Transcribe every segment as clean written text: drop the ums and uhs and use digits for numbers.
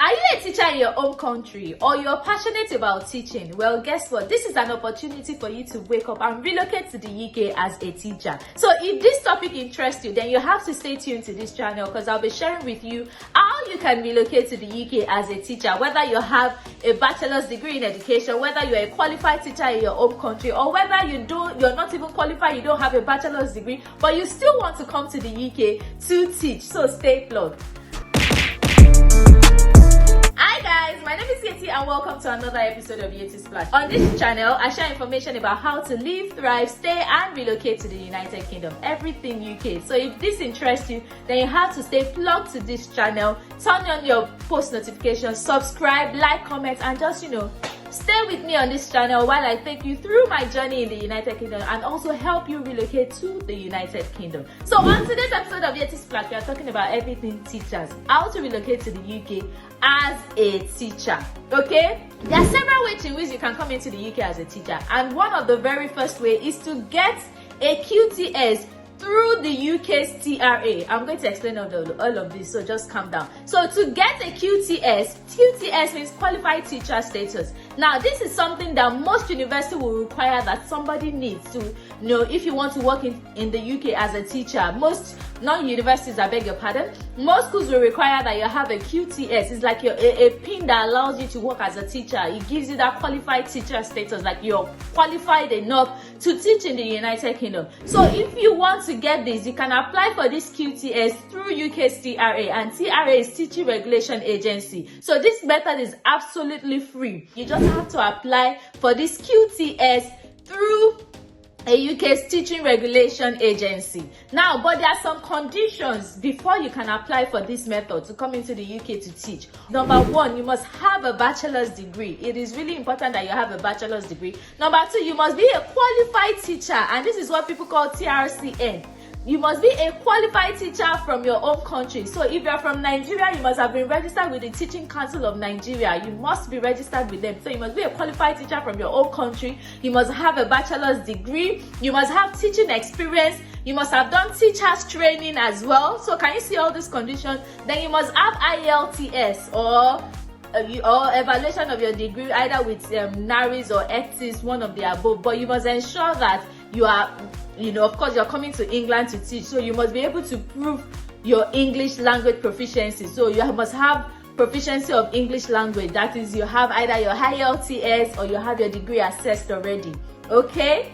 Are you a teacher in your home country or you're passionate about teaching? Well, guess what? This is an opportunity for you to wake up and relocate to the UK as a teacher. So if this topic interests you, then you have to stay tuned to this channel because I'll be sharing with you how you can relocate to the UK as a teacher, whether you have a bachelor's degree in education, whether you're a qualified teacher in your home country, or whether you're not even qualified, you don't have a bachelor's degree, but you still want to come to the UK to teach. So stay plugged. Hi guys, my name is Yeti and welcome to another episode of Yettysplash. On this channel, I share information about how to live, thrive, stay and relocate to the United Kingdom, everything UK. So if this interests you, then you have to stay plugged to this channel, turn on your post notifications, subscribe, like, comment and just, stay with me on this channel while I take you through my journey in the United Kingdom and also help you relocate to the United Kingdom. So on today's episode of Yettysplash, we are talking about everything teachers, how to relocate to the UK as a teacher. Okay, there are several ways in which you can come into the UK as a teacher, and one of the very first way is to get a QTS through the UK's TRA. I'm going to explain all of this, so just calm down. So to get a QTS means qualified teacher status. Now this is something that most universities will require that somebody needs to know if you want to work in the UK as a teacher. Most non-universities, I beg your pardon, most schools will require that you have a QTS. It's like a pin that allows you to work as a teacher. It gives you that qualified teacher status, like you're qualified enough to teach in the United Kingdom. So if you want to get this, you can apply for this QTS through UK's TRA, and TRA is Teaching Regulation Agency. So this method is absolutely free. You just have to apply for this QTS through a UK's Teaching Regulation Agency. Now, but there are some conditions before you can apply for this method to come into the UK to teach. Number one, you must have a bachelor's degree. It is really important that you have a bachelor's degree. Number two, you must be a qualified teacher, and this is what people call TRCN. You must be a qualified teacher from your home country. So if you're from Nigeria, you must have been registered with the Teaching Council of Nigeria. You must be registered with them. So you must be a qualified teacher from your home country. You must have a bachelor's degree. You must have teaching experience. You must have done teachers training as well. So can you see all these conditions? Then you must have IQTS or evaluation of your degree either with NARIS or ETIS, one of the above. But you must ensure that you are, of course, you're coming to England to teach, so you must be able to prove your English language proficiency. So you must have proficiency of English language. That is, you have either your IQTS or you have your degree assessed already. Okay?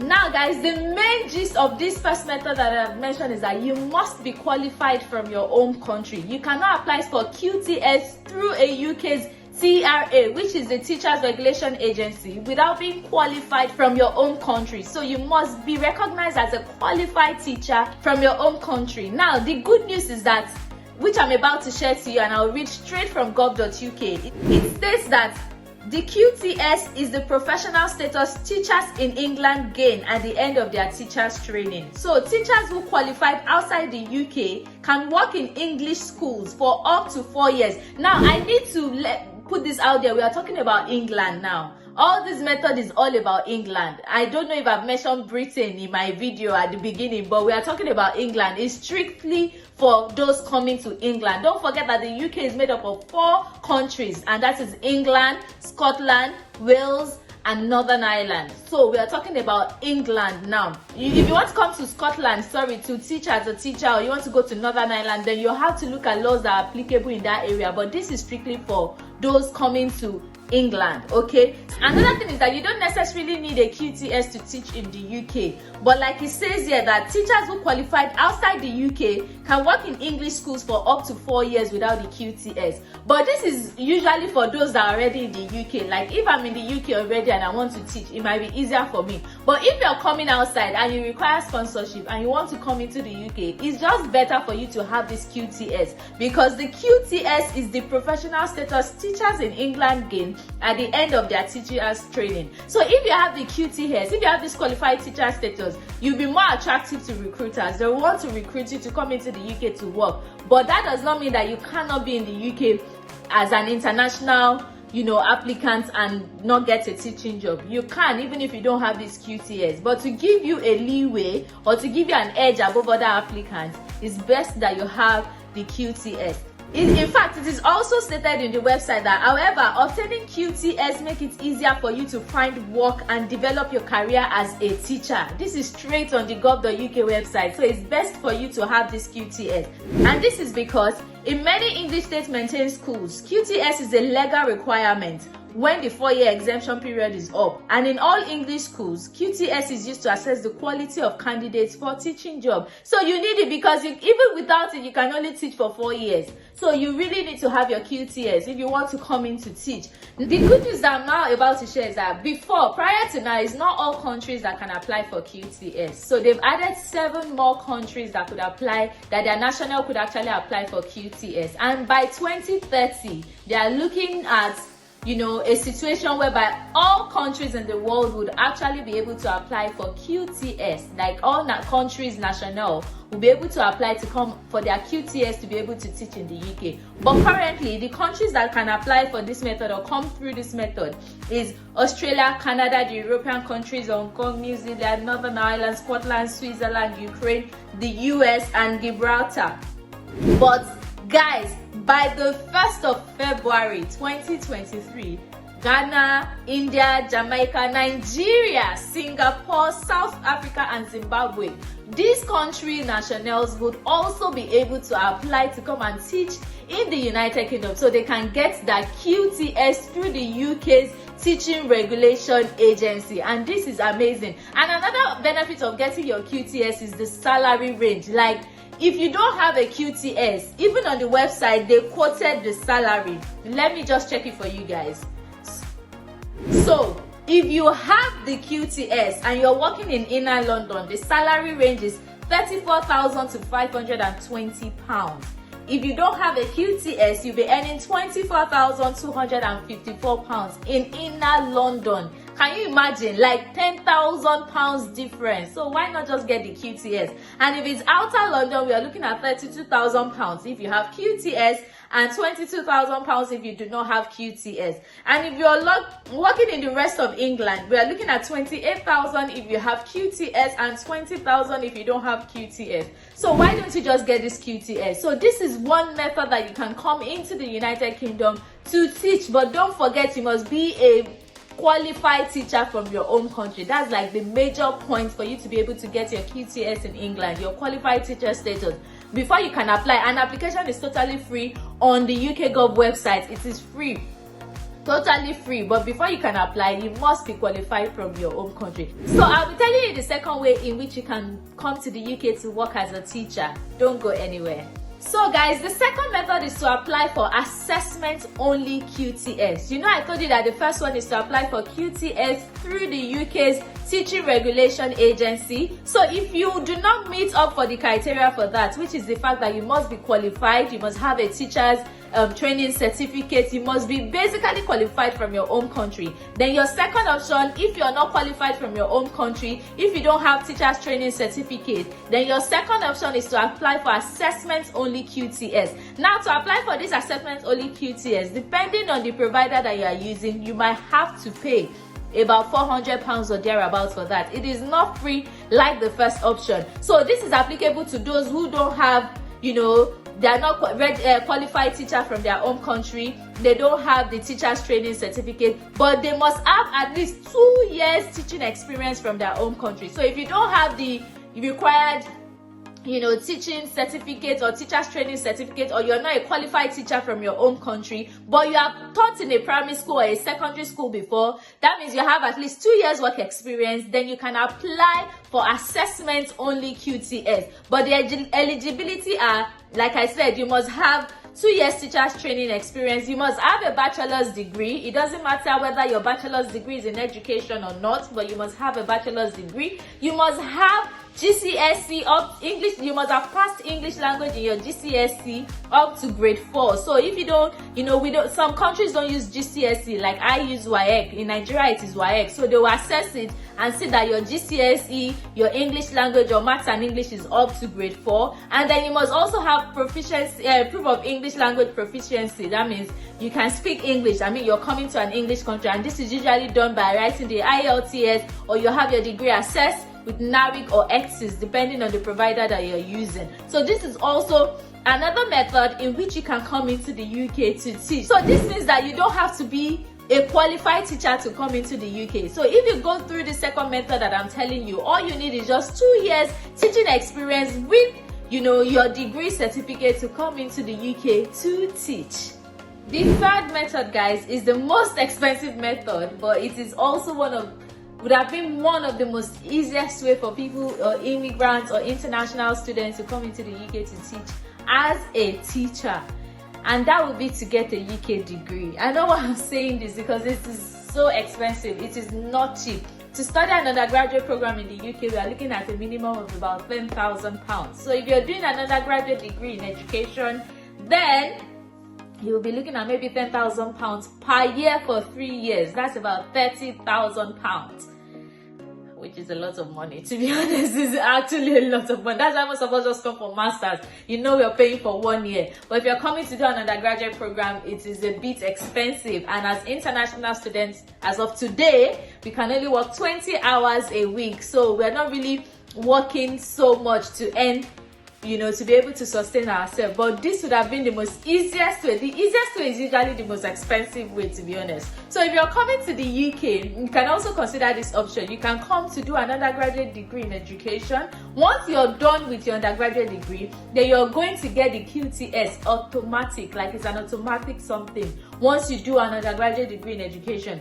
Now guys, the main gist of this first method that I've mentioned is that you must be qualified from your home country. You cannot apply for QTS through a UK's TRA, which is the Teachers Regulation Agency, without being qualified from your own country. So you must be recognized as a qualified teacher from your own country. Now the good news is that, which I'm about to share to you, and I'll read straight from gov.uk, it states that the QTS is the professional status teachers in England gain at the end of their teachers training. So teachers who qualified outside the UK can work in English schools for up to 4 years. Now I need to put this out there. We are talking about England now. All this method is all about England. I don't know if I've mentioned Britain in my video at the beginning, but we are talking about England. It's strictly for those coming to England. Don't forget that the UK is made up of 4 countries, and that is England, Scotland, Wales, and Northern Ireland. So we are talking about England now. If you want to come to Scotland, to teach as a teacher, or you want to go to Northern Ireland, then you have to look at laws that are applicable in that area. But this is strictly for those coming to England. Okay, another thing is that you don't necessarily need a QTS to teach in the UK, but like it says here, that teachers who qualified outside the UK can work in English schools for up to 4 years without the QTS. But this is usually for those that are already in the UK. Like if I'm in the UK already and I want to teach, it might be easier for me. But if you're coming outside and you require sponsorship and you want to come into the UK, it's just better for you to have this QTS, because the QTS is the professional status teachers in England gain at the end of their teachers training. So if you have the QTS, if you have this qualified teacher status, you'll be more attractive to recruiters. They want to recruit you to come into the UK to work. But that does not mean that you cannot be in the UK as an international applicant and not get a teaching job. You can, even if you don't have this QTS. But to give you a leeway or to give you an edge above other applicants, it's best that you have the QTS. In fact, it is also stated in the website that, however, obtaining QTS make it easier for you to find work and develop your career as a teacher. This is straight on the gov.uk website, so it's best for you to have this QTS. And this is because in many English state-maintained schools, QTS is a legal requirement when the 4-year exemption period is up. And in all English schools, QTS is used to assess the quality of candidates for teaching job. So you need it because even without it, you can only teach for 4 years. So you really need to have your QTS if you want to come in to teach. The good news that I'm now about to share is that prior to now, it's not all countries that can apply for QTS. So they've added 7 more countries that could apply, that their national could actually apply for QTS. And by 2030, they are looking at a situation whereby all countries in the world would actually be able to apply for QTS. Like all countries national will be able to apply to come for their QTS to be able to teach in the UK. But currently, the countries that can apply for this method or come through this method is Australia, Canada, the European countries, Hong Kong, New Zealand, Northern Ireland, Scotland, Switzerland, Ukraine, the US, and Gibraltar. But guys, by the 1st of February 2023, Ghana, India, Jamaica, Nigeria, Singapore, South Africa, and Zimbabwe, these country nationals would also be able to apply to come and teach in the United Kingdom, so they can get that QTS through the UK's Teaching Regulation Agency. And this is amazing. And another benefit of getting your QTS is the salary range. Like, if you don't have a QTS, even on the website, they quoted the salary. Let me just check it for you guys. So, if you have the QTS and you're working in inner London, the salary range is £34,000 to £520. If you don't have a QTS, you'll be earning £24,254 in inner London. Can you imagine? Like £10,000 difference. So why not just get the QTS? And if it's outer London, we are looking at £32,000 if you have QTS, and £22,000 if you do not have QTS. And if you're working in the rest of England, we are looking at £28,000 if you have QTS and £20,000 if you don't have QTS. So why don't you just get this QTS? So this is one method that you can come into the United Kingdom to teach, but don't forget, you must be a qualified teacher from your own country. That's like the major point for you to be able to get your QTS in England, your qualified teacher status, before you can apply. An application is totally free on the UK Gov website. It is free, totally free. But before you can apply, you must be qualified from your own country. So I'll be telling you the second way in which you can come to the UK to work as a teacher. Don't go anywhere. So guys, the second method is to apply for assessment only QTS. I told you that the first one is to apply for QTS through the UK's Teaching Regulation Agency. So if you do not meet up for the criteria for that, which is the fact that you must be qualified, you must have a teacher's training certificate, you must be basically qualified from your own country, then your second option, if you're not qualified from your own country, if you don't have teacher's training certificate, then your second option is to apply for assessment only QTS. Now, to apply for this assessment only QTS, depending on the provider that you are using, you might have to pay about £400 or thereabouts for that. It is not free like the first option. So this is applicable to those who don't have, they are not qualified teacher from their own country. They don't have the teacher's training certificate, but they must have at least 2 years teaching experience from their own country. So if you don't have the required teaching certificate or teacher's training certificate, or you're not a qualified teacher from your own country, but you have taught in a primary school or a secondary school before, that means you have at least 2 years work experience, then you can apply for assessment only QTS. But the eligibility are, like I said, you must have 2 years teacher's training experience. You must have a bachelor's degree. It doesn't matter whether your bachelor's degree is in education or not, but you must have a bachelor's degree. You must have GCSE up English. You must have passed English language in your GCSE up to grade 4. So if you don't, some countries don't use GCSE, like I use WAEC. In Nigeria, it is WAEC. So they will assess it and see that your GCSE, your English language, your maths and English is up to grade 4. And then you must also have proficiency, proof of English language proficiency. That means you can speak English. You're coming to an English country, and this is usually done by writing the IQTS, or you have your degree assessed with NARIC or EXIS, depending on the provider that you're using. So this is also another method in which you can come into the UK to teach. So this means that you don't have to be a qualified teacher to come into the UK. So if you go through the second method that I'm telling you, all you need is just 2 years teaching experience with, your degree certificate to come into the UK to teach. The third method, guys, is the most expensive method, but it is also would have been one of the most easiest way for people or immigrants or international students to come into the UK to teach as a teacher. And that would be to get a UK degree. I know why I'm saying this, because this is so expensive. It is not cheap. To study an undergraduate program in the UK, we are looking at a minimum of about £10,000. So if you're doing an undergraduate degree in education, then you'll be looking at maybe £10,000 per year for 3 years. That's about £30,000. Which is a lot of money, to be honest. It's actually a lot of money. That's why most of us just come for masters. We're paying for 1 year. But if you're coming to do an undergraduate program, it is a bit expensive. And as international students, as of today, we can only work 20 hours a week. So we're not really working so much to earn, to be able to sustain ourselves. But this would have been the most easiest way. The easiest way is usually the most expensive way, to be honest. So if you're coming to the UK, you can also consider this option. You can come to do an undergraduate degree in education. Once you're done with your undergraduate degree, then you're going to get the IQTS automatic, like it's an automatic something. Once you do an undergraduate degree in education,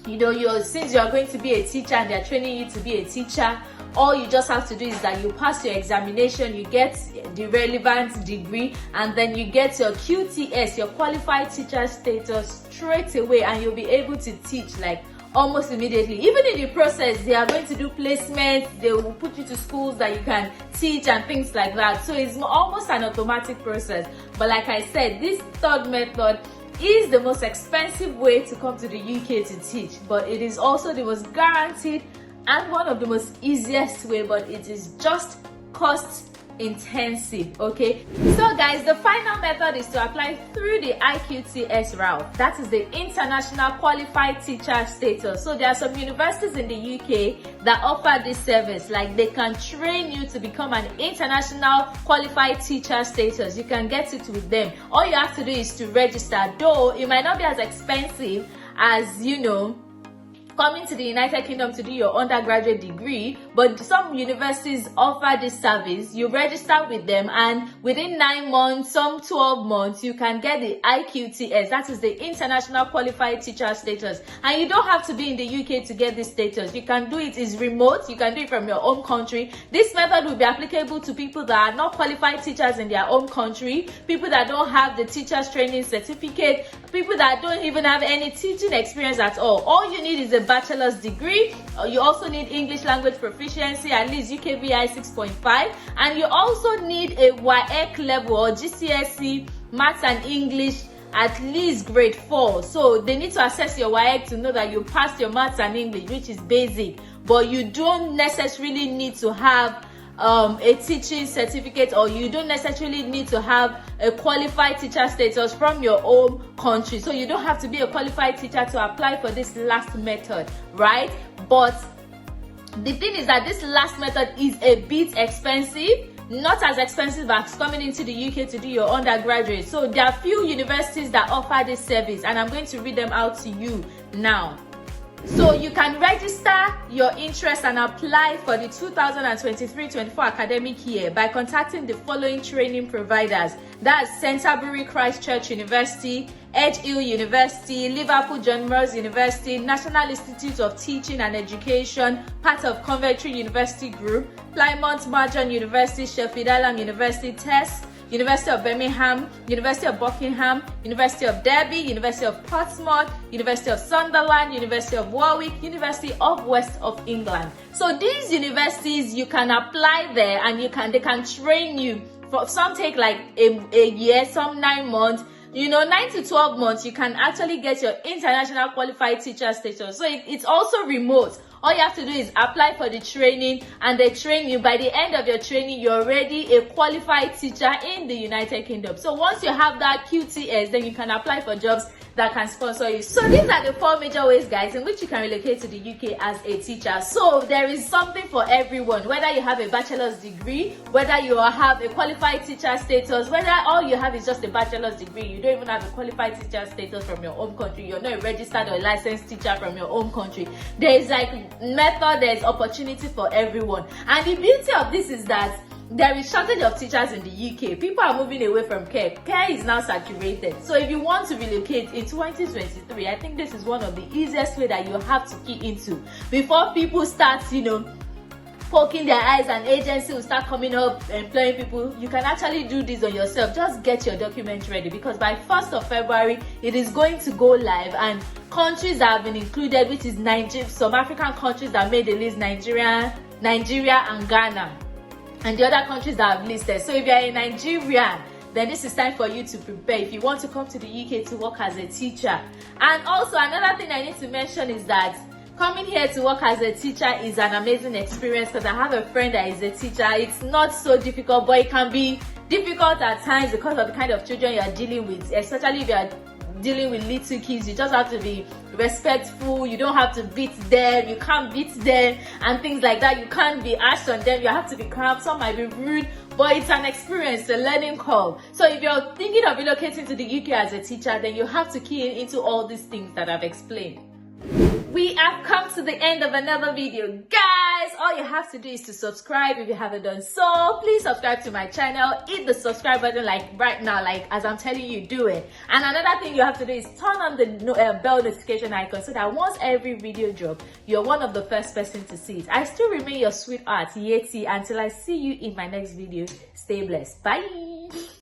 since you're going to be a teacher and they're training you to be a teacher, all you just have to do is that you pass your examination, you get the relevant degree, and then you get your QTS, your qualified teacher status, straight away, and you'll be able to teach like almost immediately. Even in the process, they are going to do placements, they will put you to schools that you can teach and things like that. So it's almost an automatic process. But like I said, this third method is the most expensive way to come to the UK to teach, but it is also the most guaranteed and one of the most easiest way, but it is just cost intensive. Okay, so guys, the final method is to apply through the IQTS route. That is the International Qualified Teacher Status. So there are some universities in the UK that offer this service, like they can train you to become an International Qualified Teacher Status. You can get it with them. All you have to do is to register, though it might not be as expensive as coming to the United Kingdom to do your undergraduate degree, but some universities offer this service. You register with them, and within 9 months, some 12 months, you can get the IQTS. That is the International Qualified Teacher Status. And you don't have to be in the UK to get this status. You can do it, it's remote. You can do it from your own country. This method will be applicable to people that are not qualified teachers in their own country, people that don't have the teacher's training certificate, people that don't even have any teaching experience at all. All you need is a bachelor's degree. You also need English language proficiency, at least UKVI 6.5, and you also need a WAEC level or GCSE maths and English at least grade 4. So they need to assess your WAEC to know that you passed your maths and English, which is basic, but you don't necessarily need to have a teaching certificate, or you don't necessarily need to have a qualified teacher status from your own country. So you don't have to be a qualified teacher to apply for this last method, right? But the thing is that this last method is a bit expensive. Not as expensive as coming into the UK to do your undergraduate. So there are few universities that offer this service, and I'm going to read them out to you now. So you can register your interest and apply for the 2023-24 academic year by contacting the following training providers. That's Canterbury Christchurch University, Edge Hill University, Liverpool John Moores University, National Institute of Teaching and Education, part of Coventry University Group, Plymouth Marjon University, Sheffield Hallam University, TES, University of Birmingham, University of Buckingham, University of Derby, University of Portsmouth, University of Sunderland, University of Warwick, University of West of England. So these universities, you can apply there, and they can train you. For some take like a year, some 9 months. 9 to 12 months, you can actually get your International Qualified Teacher status. So it's also remote. All you have to do is apply for the training, and they train you. By the end of your training, you're already a qualified teacher in the United Kingdom. So once you have that QTS, then you can apply for jobs that can sponsor you. So these are the 4 major ways, guys, in which you can relocate to the UK as a teacher. So there is something for everyone, whether you have a bachelor's degree, whether you have a qualified teacher status, whether all you have is just a bachelor's degree, you don't even have a qualified teacher status from your home country, you're not a registered or licensed teacher from your home country. There is like method, there is opportunity for everyone. And the beauty of this is that there is shortage of teachers in the UK. People are moving away from care. Care is now saturated. So if you want to relocate in 2023, I think this is one of the easiest way that you have to key into before people start, poking their eyes and agency will start coming up employing people. You can actually do this on yourself. Just get your documents ready, because by 1st of February it is going to go live, and countries that have been included, which is Nigeria, some African countries that made the list, Nigeria and Ghana, and the other countries that have listed. So if you are a Nigerian, then this is time for you to prepare if you want to come to the UK to work as a teacher. And also another thing I need to mention is that coming here to work as a teacher is an amazing experience, because I have a friend that is a teacher. It's not so difficult, but it can be difficult at times because of the kind of children you are dealing with, especially if you are dealing with little kids. You just have to be respectful. You don't have to beat them, you can't beat them and things like that. You can't be harsh on them, you have to be calm. Some might be rude, but it's an experience, a learning curve. So if you're thinking of relocating to the UK as a teacher, then you have to key into all these things that I've explained. We have come to the end of another video, guys. All you have to do is to subscribe if you haven't done so. Please subscribe to my channel, hit the subscribe button like right now, like as I'm telling you, do it. And another thing you have to do is turn on the bell notification icon, so that once every video drop, you're one of the first person to see it. I still remain your sweetheart Yeti. Until I see you in my next video, stay blessed. Bye.